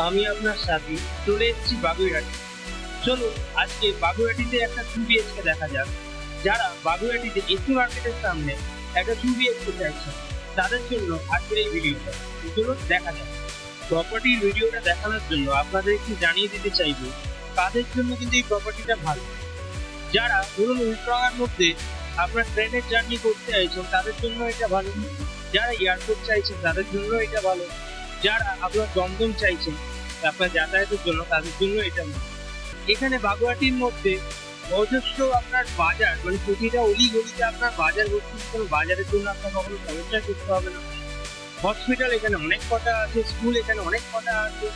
আমি আপনার সাথে চলে এসেছি বাগুইহাটি। চলুন আজকে বাগুইহাটিতে একটা 2 BHK দেখা যাক। যারা বাগুইহাটিতে এসি মার্কেটের সামনে একটা 2 BHK চাইছেন তাদের জন্য আজকের এই ভিডিওটা। চলুন দেখা যাক। প্রপার্টির ভিডিওটা দেখানোর জন্য আপনাদের একটু জানিয়ে দিতে চাইবো কাদের জন্য কিন্তু এই প্রপার্টিটা ভালো। যারা ধরুন উল্টার মধ্যে আপনার ট্রেনের জার্নি করতে চাইছেন তাদের জন্য এটা ভালো। যারা এয়ারপোর্ট চাইছেন তাদের জন্য এটা ভালো। যারা আপনার দমদম চাইছেন আপনার যাতায়াতের জন্য তাদের জন্য এটা ভালো। এখানে বাগুইহাটির মধ্যে অজস্র আপনার বাজার, মানে প্রতিটা অলি গলিতে আপনার বাজার বসছে। কোনো বাজারের জন্য আপনার কখনো সমস্যা করতে হবে না। হসপিটাল এখানে অনেক কটা আছে, স্কুল এখানে অনেক কটা আছে।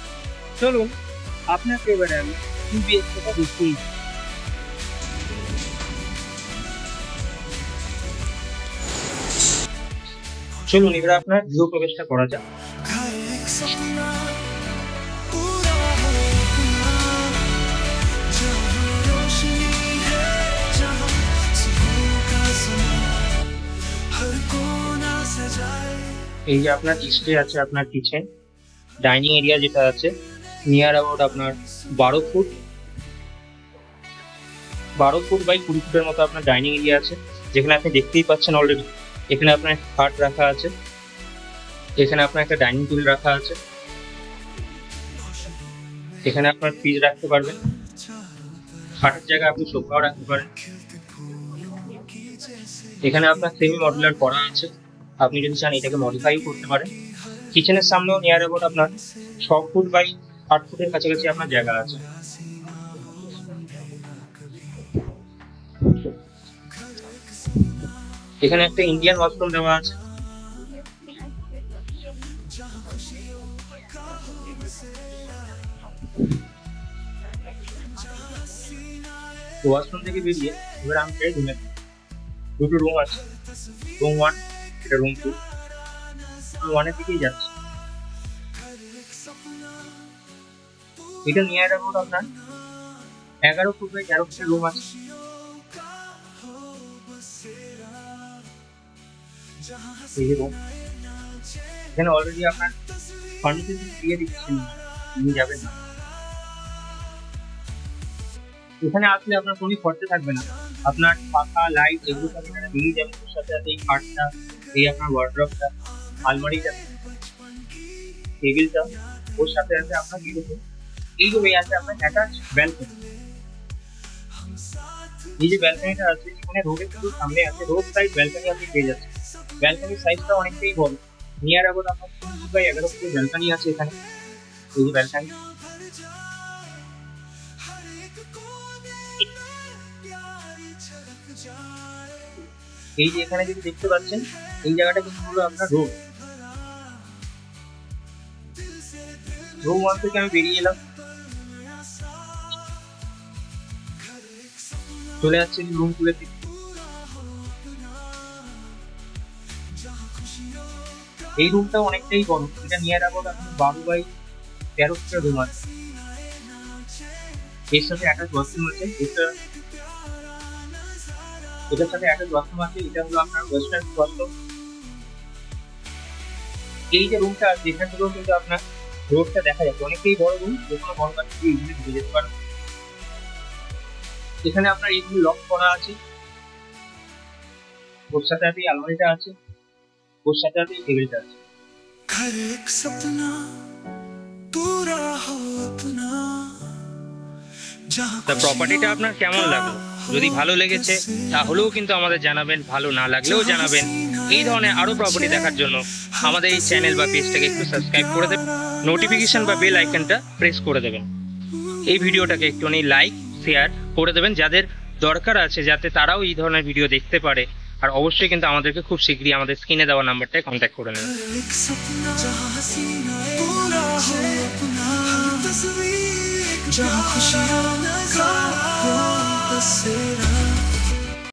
চলুন আপনাকে এবারে আমি 2 BHKটা দেখিয়ে দিই। চলুন এবারে আপনার গৃহ প্রবেশটা করা যাক। এই যে আপনার ডিসপ্লে আছে, আপনার কিচেন ডাইনিং এরিয়া যেটা আছে নিয়ার অ্যাবাউট আপনার 12 ফুট বাই 20 ফুটের মতো আপনার ডাইনিং এরিয়া আছে, যেখানে আপনি দেখতেই পাচ্ছেন অলরেডি। এখানে আপনার খাট রাখা আছে, এখানে আপনার একটা ডাইনিং টেবিল রাখা আছে, এখানে আপনার ফ্রিজ রাখতে পারবেন, খাটের জায়গায় আপনি সোফাও রাখতে পারেন। এখানে আপনার সেমি মডুলার করা আছে, আপনি যদি চান এটাকে মডিফাই করতে পারেন। কিচেনের সামনেও নিয়ার অ্যাবাউট আপনার 6 ফুট বাই 8 ফুটের কাছাকাছি আপনার জায়গা আছে। এখানে একটা ইন্ডিয়ান ওয়াশরুম দেওয়া আছে। ওয়াশরুম থেকে বেরিয়ে এবার আমি চাই রুমে। দুটো রুম আছে, রুম 1 এটা রুম 2। রুম 1 এর দিকেই যাচ্ছে। এটা নিয়ার অ্যাবাউট আপনার 11 ফুট বাই 13 ফুটের রুম আছে। এই যে রুম, এখানে অলরেডি আপনার ফার্নিচার দিয়ে দিচ্ছেন, নিয়ে যাবেন না। এখানে আসলে আপনার কোনো খরচা থাকবে না। আপনার পাখা লাইট এগুলো সব এখানে দিয়ে যাবেন। ওর সাথে সাথে এই খাটটা, এই আপনার ওয়ার্ড্রপটা, আলমারিটা, টেবিলটা, ওর সাথে সাথে আপনার এই রুমে আছে আপনার অ্যাটাচ ব্যালকনি। এই যে ব্যালকনিটা আছে এখানে রোডের কিন্তু সামনে আছে, রোড সাইড ব্যালকনি আপনি পেয়ে যাচ্ছেন। ব্যালকনির সাইজটা অনেকটাই বড়, নিয়ার অ্যাবাউট আপনার 3 ফুট বাই 11 ফুটের ব্যালকনি আছে এখানে। এই যে ব্যালকনি, এই যে এখানে যদি দেখতে পাচ্ছেন এই জায়গাটা কিন্তু হলো আপনার রুম 1 থেকে আমি বেরিয়ে এলাম, চলে যাচ্ছে রুম 2 এর দিকে। এই রুমটা অনেকটাই বড়, এটা নিয়ার অ্যাবাউট আপনি 12 বাই 13 ফুটের রুম আছে। এর সাথে অ্যাটাচ ওয়াশরুম আছে, এটার সাথে অ্যাটাচ ওয়াশরুম আছে। এটা হলো আপনার ওয়েস্টার্ন ওয়াশরুম। এই যে রুমটা আছে এখান থেকেও কিন্তু আপনার রোডটা দেখা যাচ্ছে, অনেকটাই বড় রুম, যে কোনো বড় গাড়ি দিয়ে ইজিলি ঢুকে যেতে পারবে। এখানে আপনার এইগুলো লক করা আছে, ওর সাথে সাথে আলমারিটা আছে, ওর সাথে সাথে টেবিলটা আছে। তা প্রপার্টিটা আপনার কেমন লাগলো? যদি ভালো লেগেছে তাহলেও কিন্তু আমাদের জানাবেন, ভালো না লাগলেও জানাবেন। এই ধরনের আরো প্রপার্টি দেখার জন্য আমাদের এই চ্যানেল বা পেজটাকে একটু সাবস্ক্রাইব করে দেবেন, নোটিফিকেশন বা বেল আইকনটা প্রেস করে দেবেন। এই ভিডিওটাকে একটুখানি লাইক শেয়ার করে দেবেন যাদের দরকার আছে, যাতে তারাও এই ধরনের ভিডিও দেখতে পারে। আর অবশ্যই কিন্তু আমাদেরকে খুব শীঘ্রই আমাদের স্ক্রিনে দেওয়া নাম্বারটায় কন্ট্যাক্ট করে নেবেন।